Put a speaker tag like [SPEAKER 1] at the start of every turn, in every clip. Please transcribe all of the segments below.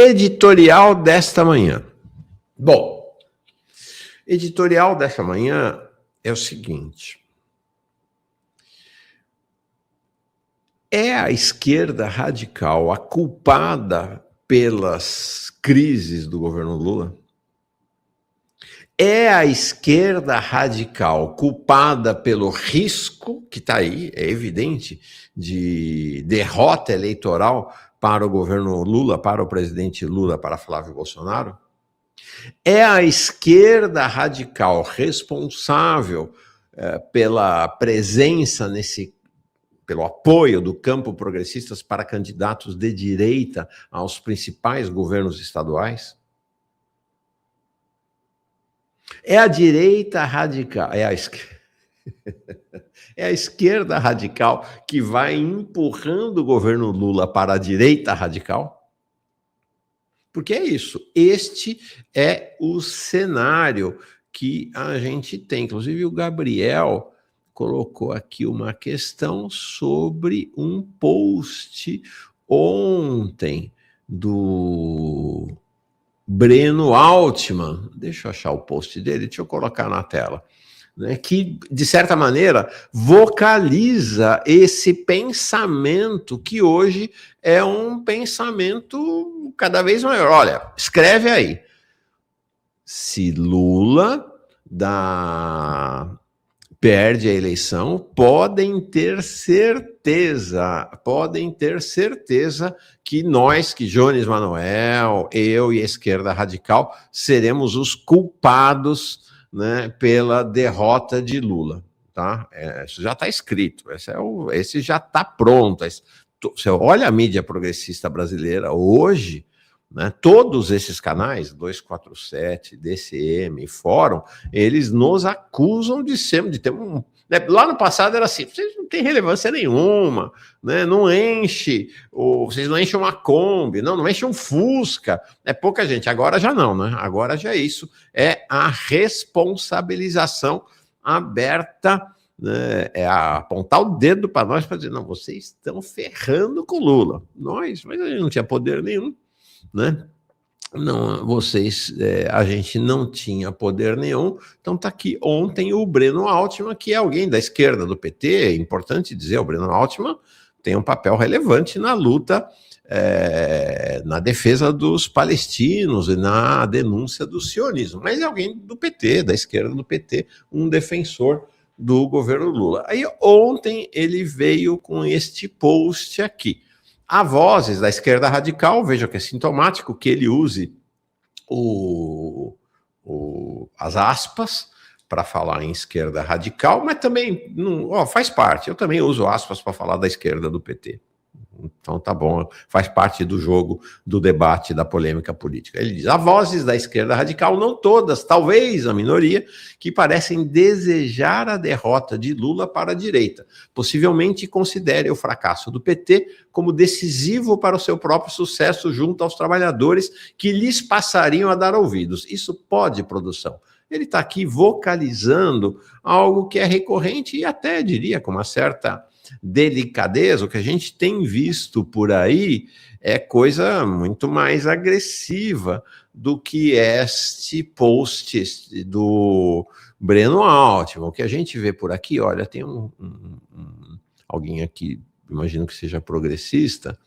[SPEAKER 1] Editorial desta manhã. Bom, editorial desta manhã é o seguinte. É a esquerda radical a culpada pelas crises do governo Lula? É a esquerda radical culpada pelo risco, que está aí, é evidente, de derrota eleitoral para o governo Lula, para o presidente Lula, para Flávio Bolsonaro? É a esquerda radical responsável pela presença pelo apoio do campo progressistas para candidatos de direita aos principais governos estaduais? É a direita radical, é a esquerda radical que vai empurrando o governo Lula para a direita radical? Porque é isso, este é o cenário que a gente tem. Inclusive o Gabriel colocou aqui uma questão sobre um post ontem do Breno Altman, deixa eu achar o post dele, deixa eu colocar na tela, né, que, de certa maneira, vocaliza esse pensamento que hoje é um pensamento cada vez maior. Olha, escreve aí. Se Lula perde a eleição, podem ter certeza que nós, que Jones Manoel, eu e a esquerda radical, seremos os culpados, né, pela derrota de Lula. Tá? Isso já está escrito, esse já está pronto. Você olha a mídia progressista brasileira hoje, né, todos esses canais, 247, DCM, Fórum, eles nos acusam de ter um... Né, lá no passado era assim, vocês não têm relevância nenhuma, né, não vocês não enchem uma Kombi, não enchem um Fusca, é pouca gente, agora já não, né, agora já é isso, é a responsabilização aberta, né, é apontar o dedo para nós para dizer, não, vocês estão ferrando com o Lula, mas a gente não tinha poder nenhum, né? Não, a gente não tinha poder nenhum, então tá aqui ontem o Breno Altman, que é alguém da esquerda do PT, é importante dizer, o Breno Altman tem um papel relevante na luta, na defesa dos palestinos e na denúncia do sionismo, mas é alguém do PT, da esquerda do PT, um defensor do governo Lula. Aí ontem ele veio com este post aqui. Há vozes da esquerda radical, veja que é sintomático que ele use as aspas para falar em esquerda radical, mas também faz parte. Eu também uso aspas para falar da esquerda do PT. Então tá bom, faz parte do jogo, do debate, da polêmica política. Ele diz, há vozes da esquerda radical, não todas, talvez a minoria, que parecem desejar a derrota de Lula para a direita. Possivelmente considere o fracasso do PT como decisivo para o seu próprio sucesso junto aos trabalhadores que lhes passariam a dar ouvidos. Isso pode, produção. Ele está aqui vocalizando algo que é recorrente e até, diria, com uma certa delicadeza. O que a gente tem visto por aí é coisa muito mais agressiva do que este post do Breno Altman. O que a gente vê por aqui, olha, tem alguém aqui, imagino que seja progressista,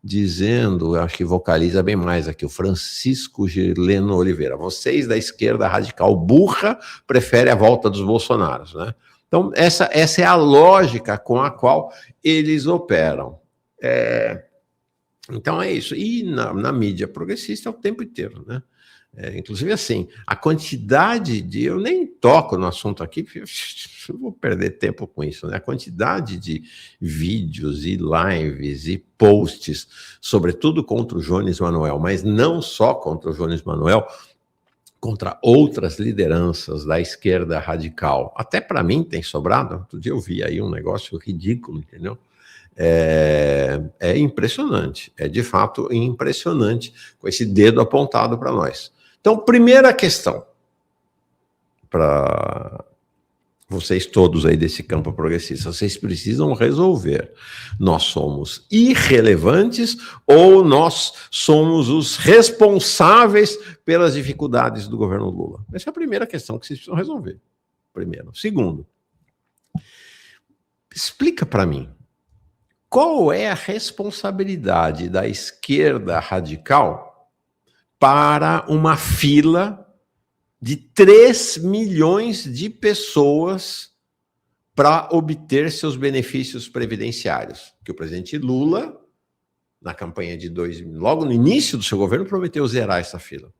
[SPEAKER 1] dizendo, acho que vocaliza bem mais aqui, o Francisco Girleno Oliveira, vocês da esquerda radical burra preferem a volta dos Bolsonaros, né? Então, essa é a lógica com a qual eles operam. Então, é isso. E na mídia progressista é o tempo inteiro, né? Inclusive, assim, a quantidade eu nem toco no assunto aqui, porque eu vou perder tempo com isso, né? A quantidade de vídeos e lives e posts, sobretudo contra o Jones Manoel, mas não só contra o Jones Manoel, contra outras lideranças da esquerda radical. Até para mim tem sobrado. Outro dia eu vi aí um negócio ridículo, entendeu? É impressionante, é de fato impressionante com esse dedo apontado para nós. Então, primeira questão para vocês todos aí desse campo progressista, vocês precisam resolver. Nós somos irrelevantes ou nós somos os responsáveis pelas dificuldades do governo Lula? Essa é a primeira questão que vocês precisam resolver. Primeiro. Segundo, explica para mim, qual é a responsabilidade da esquerda radical para uma fila de 3 milhões de pessoas para obter seus benefícios previdenciários? Que o presidente Lula, na campanha de logo no início do seu governo, prometeu zerar essa fila.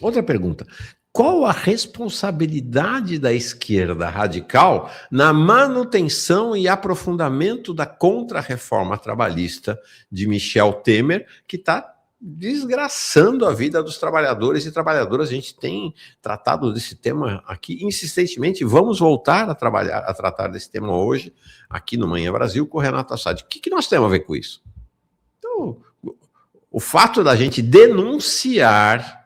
[SPEAKER 1] Outra pergunta. Qual a responsabilidade da esquerda radical na manutenção e aprofundamento da contra-reforma trabalhista de Michel Temer, que está desgraçando a vida dos trabalhadores e trabalhadoras? A gente tem tratado desse tema aqui insistentemente. Vamos voltar a tratar desse tema hoje, aqui no Manhã Brasil, com o Renato Assad. O que nós temos a ver com isso? Então, o fato da gente denunciar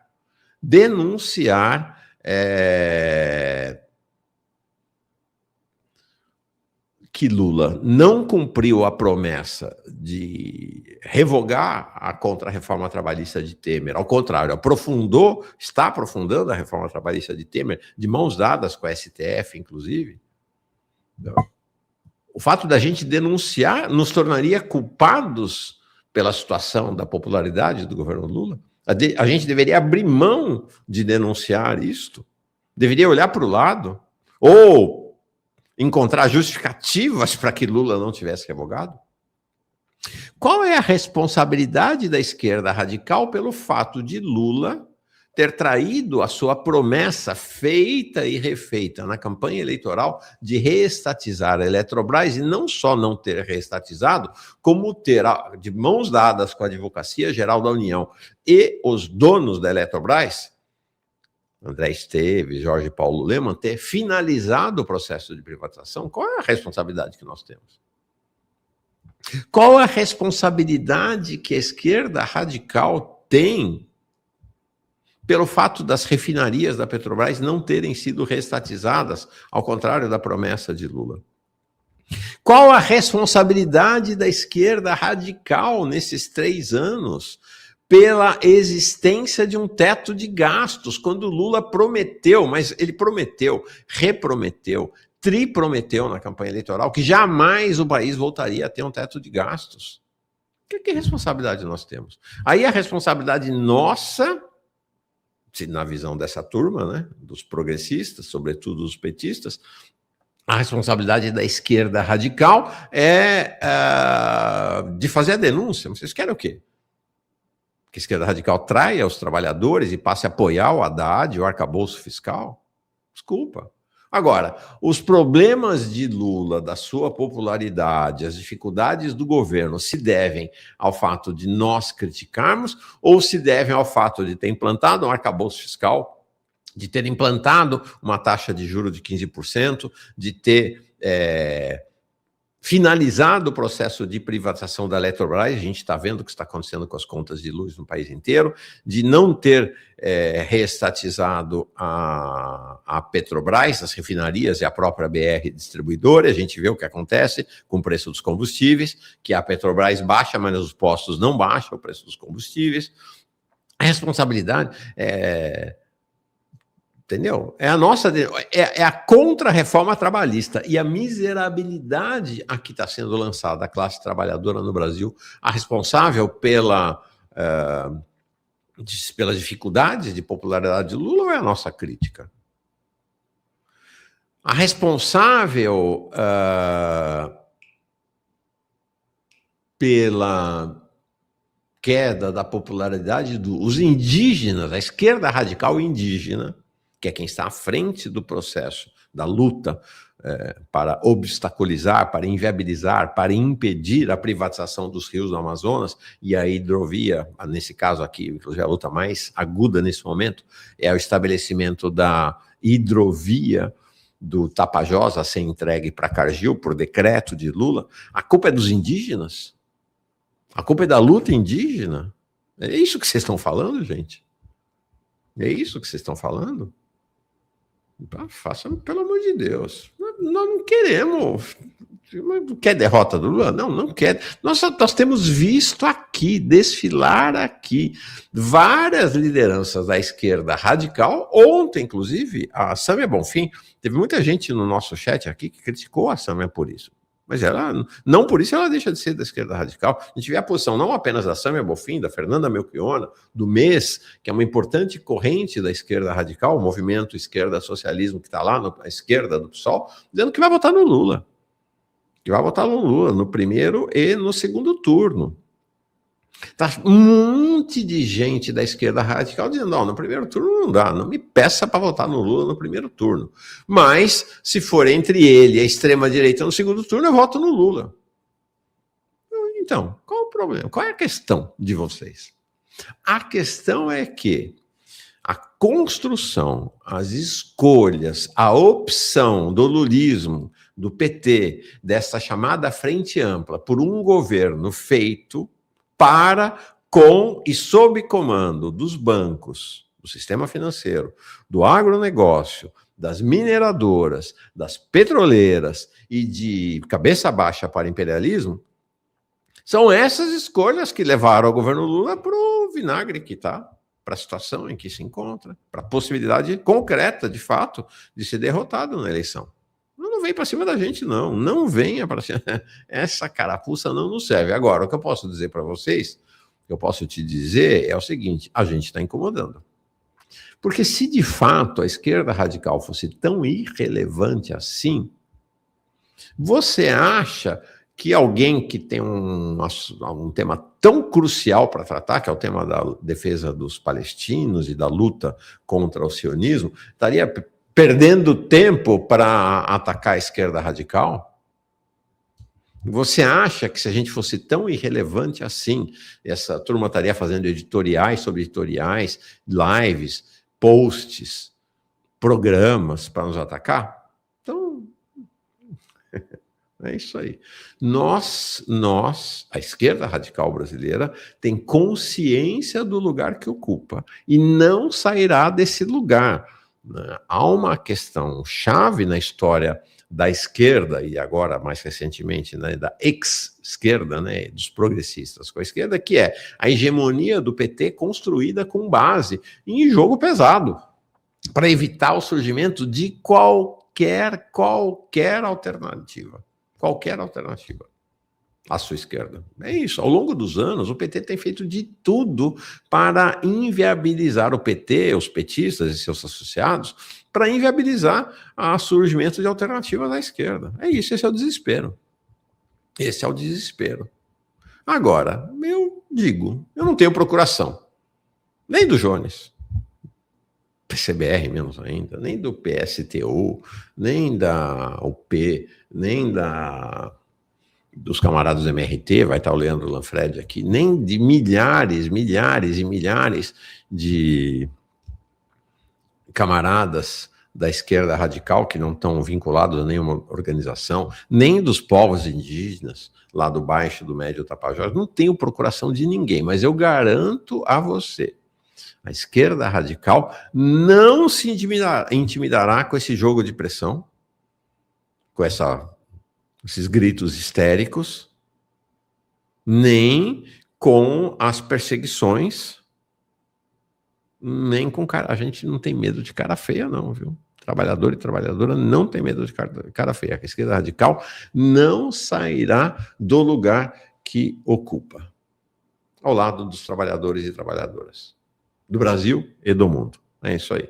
[SPEAKER 1] que Lula não cumpriu a promessa de revogar a contra-reforma trabalhista de Temer. Ao contrário, está aprofundando a reforma trabalhista de Temer, de mãos dadas com a STF, inclusive. O fato da gente denunciar nos tornaria culpados pela situação da popularidade do governo Lula. A gente deveria abrir mão de denunciar isto, deveria olhar para o lado, ou encontrar justificativas para que Lula não tivesse revogado. Qual é a responsabilidade da esquerda radical pelo fato de Lula ter traído a sua promessa feita e refeita na campanha eleitoral de reestatizar a Eletrobras, e não só não ter reestatizado, como ter, de mãos dadas com a Advocacia Geral da União e os donos da Eletrobras, André Esteves, Jorge Paulo Lemann, ter finalizado o processo de privatização? Qual é a responsabilidade que nós temos? Qual a responsabilidade que a esquerda radical tem pelo fato das refinarias da Petrobras não terem sido reestatizadas, ao contrário da promessa de Lula? Qual a responsabilidade da esquerda radical nesses 3 anos pela existência de um teto de gastos, quando Lula prometeu, mas ele prometeu, reprometeu, triprometeu na campanha eleitoral que jamais o país voltaria a ter um teto de gastos? Que responsabilidade nós temos? Aí a responsabilidade nossa, na visão dessa turma, né, dos progressistas, sobretudo dos petistas, a responsabilidade da esquerda radical é de fazer a denúncia. Vocês querem o quê? Que a esquerda radical traia os trabalhadores e passe a apoiar o Haddad, o arcabouço fiscal? Desculpa. Agora, os problemas de Lula, da sua popularidade, as dificuldades do governo, se devem ao fato de nós criticarmos ou se devem ao fato de ter implantado um arcabouço fiscal, de ter implantado uma taxa de juros de 15%, de ter finalizado o processo de privatização da Eletrobras? A gente está vendo o que está acontecendo com as contas de luz no país inteiro, de não ter reestatizado a Petrobras, as refinarias e a própria BR distribuidora. A gente vê o que acontece com o preço dos combustíveis, que a Petrobras baixa, mas os postos não baixam o preço dos combustíveis. A responsabilidade entendeu? É a nossa, é a contra-reforma trabalhista e a miserabilidade a que está sendo lançada a classe trabalhadora no Brasil, a responsável pelas dificuldades de popularidade de Lula, ou é a nossa crítica? A responsável pela queda da popularidade dos indígenas, a esquerda radical indígena, que é quem está à frente do processo, da luta para obstaculizar, para inviabilizar, para impedir a privatização dos rios do Amazonas e a hidrovia, nesse caso aqui, inclusive a luta mais aguda nesse momento, é o estabelecimento da hidrovia do Tapajós a ser entregue para Cargill por decreto de Lula. A culpa é dos indígenas? A culpa é da luta indígena? É isso que vocês estão falando, gente? É isso que vocês estão falando? Faça, pelo amor de Deus. Nós não queremos. Quer derrota do Lula? Não, não quer. Nós temos visto aqui, desfilar aqui, várias lideranças da esquerda radical. Ontem, inclusive, a Sâmia Bonfim, teve muita gente no nosso chat aqui que criticou a Sâmia por isso. Mas ela, não por isso ela deixa de ser da esquerda radical. A gente vê a posição não apenas da Sâmia Bonfim, da Fernanda Melchiona, do MES, que é uma importante corrente da esquerda radical, o movimento esquerda-socialismo que está lá na esquerda do PSOL, dizendo que vai votar no Lula. Que vai votar no Lula no primeiro e no segundo turno. Tá um monte de gente da esquerda radical dizendo, não, no primeiro turno não dá, não me peça para votar no Lula no primeiro turno. Mas, se for entre ele e a extrema-direita no segundo turno, eu voto no Lula. Então, qual o problema? Qual é a questão de vocês? A questão é que a construção, as escolhas, a opção do lulismo, do PT, dessa chamada frente ampla, por um governo feito para, com e sob comando dos bancos, do sistema financeiro, do agronegócio, das mineradoras, das petroleiras e de cabeça baixa para imperialismo, são essas escolhas que levaram o governo Lula para o vinagre que está, para a situação em que se encontra, para a possibilidade concreta, de fato, de ser derrotado na eleição. Não vem para cima da gente, não. Não venha para cima. Essa carapuça não nos serve. Agora, o que eu posso dizer para vocês, o que eu posso te dizer é o seguinte, a gente está incomodando. Porque se de fato a esquerda radical fosse tão irrelevante assim, você acha que alguém que tem um tema tão crucial para tratar, que é o tema da defesa dos palestinos e da luta contra o sionismo, estaria perdendo tempo para atacar a esquerda radical? Você acha que se a gente fosse tão irrelevante assim, essa turma estaria fazendo editoriais sobre editoriais, lives, posts, programas para nos atacar? Então, é isso aí. Nós, a esquerda radical brasileira, tem consciência do lugar que ocupa e não sairá desse lugar. Há uma questão chave na história da esquerda, e agora, mais recentemente, né, da ex-esquerda, né, dos progressistas com a esquerda, que é a hegemonia do PT construída com base em jogo pesado, para evitar o surgimento de qualquer alternativa. Qualquer alternativa à sua esquerda. É isso. Ao longo dos anos, o PT tem feito de tudo para inviabilizar o PT, os petistas e seus associados, para inviabilizar o surgimento de alternativas à esquerda. É isso, esse é o desespero. Esse é o desespero. Agora, eu digo, eu não tenho procuração, nem do Jones, PCBR menos ainda, nem do PSTU, nem da UP, nem dos camaradas do MRT, vai estar o Leandro Lanfred aqui, nem de milhares e milhares de camaradas da esquerda radical que não estão vinculados a nenhuma organização, nem dos povos indígenas, lá do Baixo, do Médio Tapajós, não tenho procuração de ninguém, mas eu garanto a você, a esquerda radical não se intimidará com esse jogo de pressão, com esses gritos histéricos, nem com as perseguições, nem com cara. A gente não tem medo de cara feia, não, viu? Trabalhador e trabalhadora não tem medo de cara feia. A esquerda radical não sairá do lugar que ocupa, ao lado dos trabalhadores e trabalhadoras do Brasil e do mundo. É isso aí.